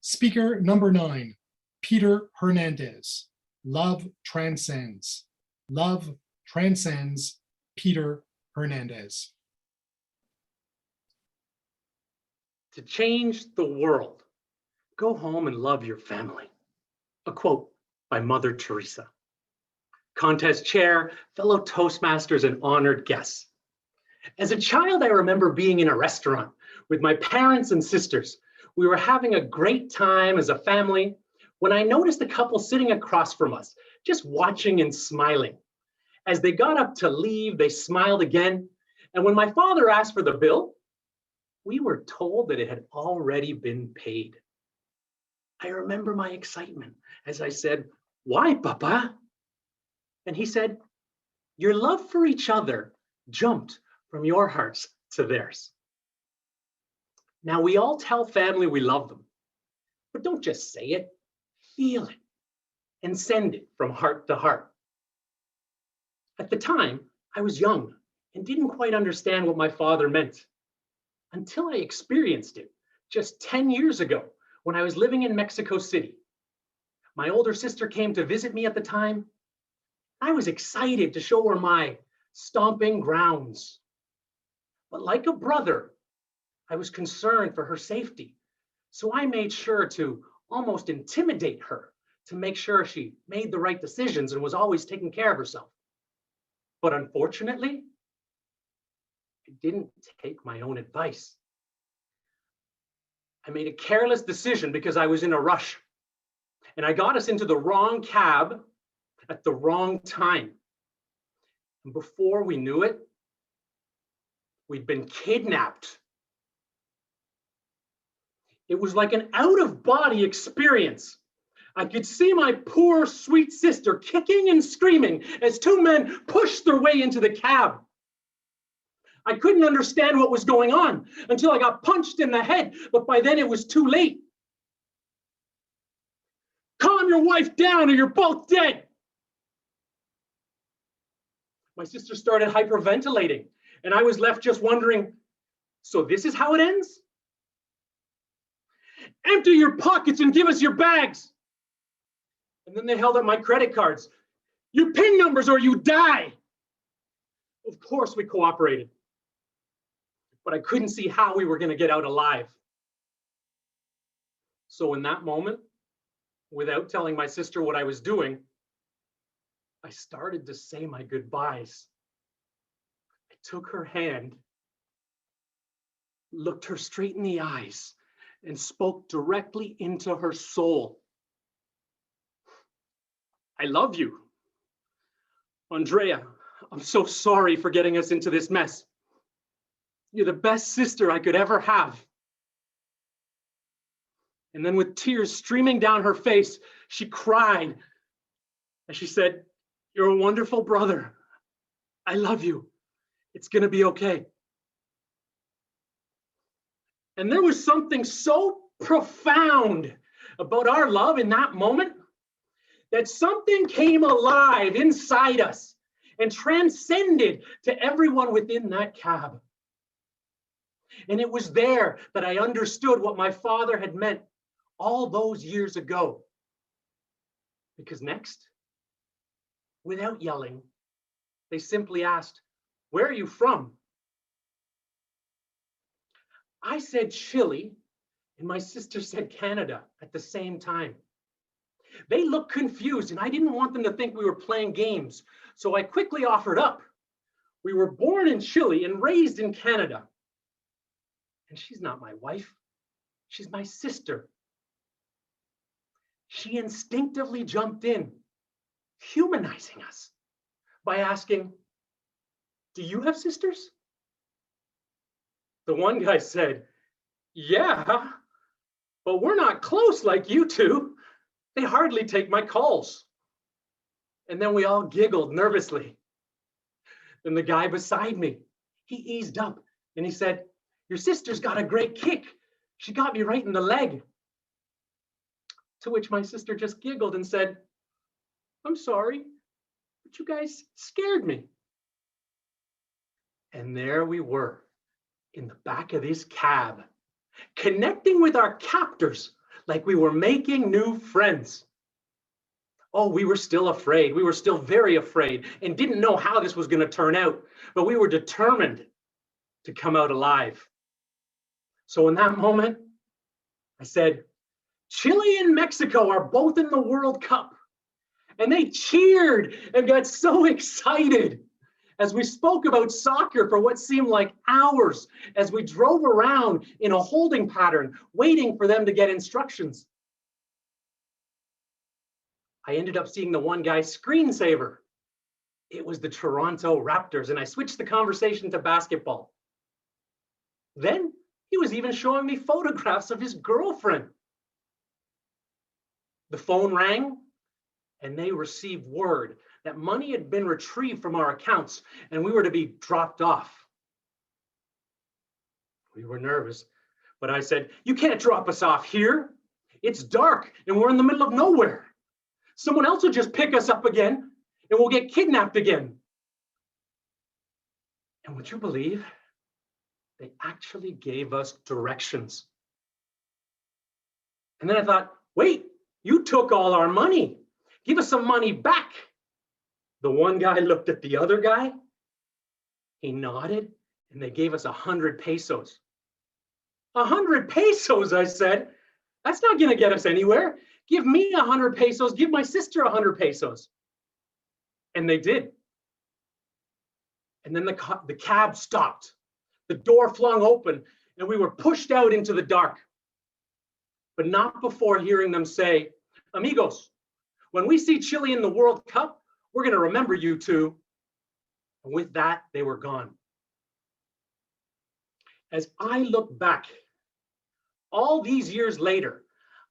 Speaker number 9, Peter Hernandez. Love transcends. Love transcends. Peter Hernandez. To change the world, go home and love your family. A quote by Mother Teresa. Contest chair, fellow Toastmasters, and honored guests. As a child, I remember being in a restaurant with my parents and sisters. We were having a great time as a family when I noticed a couple sitting across from us, just watching and smiling. As they got up to leave, they smiled again. And when my father asked for the bill, we were told that it had already been paid. I remember my excitement as I said, "Why, Papa?" And he said, "Your love for each other jumped from your hearts to theirs." Now, we all tell family we love them, but don't just say it, feel it, and send it from heart to heart. At the time, I was young and didn't quite understand what my father meant until I experienced it just 10 years ago when I was living in Mexico City. My older sister came to visit me at the time. I was excited to show her my stomping grounds. But like a brother, I was concerned for her safety. So I made sure to almost intimidate her to make sure she made the right decisions and was always taking care of herself. But unfortunately, I didn't take my own advice. I made a careless decision because I was in a rush. And I got us into the wrong cab at the wrong time. And before we knew it, we'd been kidnapped. It was like an out-of-body experience. I could see my poor, sweet sister kicking and screaming as two men pushed their way into the cab. I couldn't understand what was going on until I got punched in the head, but by then it was too late. "Calm your wife down or you're both dead." My sister started hyperventilating, and I was left just wondering, so this is how it ends? "Empty your pockets and give us your bags." And then they held up my credit cards. "Your PIN numbers or you die." Of course we cooperated, but I couldn't see how we were going to get out alive. So in that moment, without telling my sister what I was doing, I started to say my goodbyes. I took her hand, looked her straight in the eyes, and spoke directly into her soul. "I love you. Andrea, I'm so sorry for getting us into this mess. You're the best sister I could ever have." And then with tears streaming down her face, she cried and she said, "You're a wonderful brother. I love you. It's gonna be okay." And there was something so profound about our love in that moment that something came alive inside us and transcended to everyone within that cab. And it was there that I understood what my father had meant all those years ago. Because next, without yelling, they simply asked, "Where are you from?" I said Chile, and my sister said Canada at the same time. They looked confused, and I didn't want them to think we were playing games, so I quickly offered up. We were born in Chile and raised in Canada. And she's not my wife, she's my sister. She instinctively jumped in, humanizing us by asking, "Do you have sisters?" The one guy said, "Yeah, but we're not close like you two. They hardly take my calls." And then we all giggled nervously. Then the guy beside me, he eased up and he said, "Your sister's got a great kick. She got me right in the leg." To which my sister just giggled and said, "I'm sorry, but you guys scared me." And there we were in the back of this cab, connecting with our captors like we were making new friends. Oh, we were still afraid. We were still very afraid and didn't know how this was going to turn out, but we were determined to come out alive. So in that moment, I said, Chile and Mexico are both in the World Cup. And they cheered and got so excited as we spoke about soccer for what seemed like hours, as we drove around in a holding pattern, waiting for them to get instructions. I ended up seeing the one guy's screensaver. It was the Toronto Raptors, and I switched the conversation to basketball. Then he was even showing me photographs of his girlfriend. The phone rang, and they received word that money had been retrieved from our accounts and we were to be dropped off. We were nervous, but I said, "You can't drop us off here. It's dark and we're in the middle of nowhere. Someone else will just pick us up again and we'll get kidnapped again." And would you believe they actually gave us directions? And then I thought, wait, you took all our money. Give us some money back. The one guy looked at the other guy. He nodded, and they gave us 100 pesos. 100 pesos, I said. That's not going to get us anywhere. Give me 100 pesos. Give my sister 100 pesos. And they did. And then the cab stopped. The door flung open, and we were pushed out into the dark. But not before hearing them say, "Amigos, when we see Chile in the World Cup, we're going to remember you two." And with that, they were gone. As I look back, all these years later,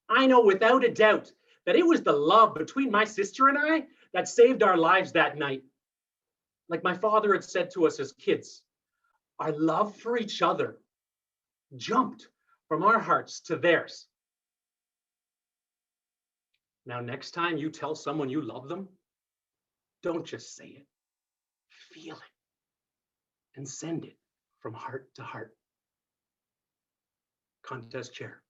I know without a doubt that it was the love between my sister and I that saved our lives that night. Like my father had said to us as kids, our love for each other jumped from our hearts to theirs. Now, next time you tell someone you love them, don't just say it, feel it, and send it from heart to heart. Contest chair.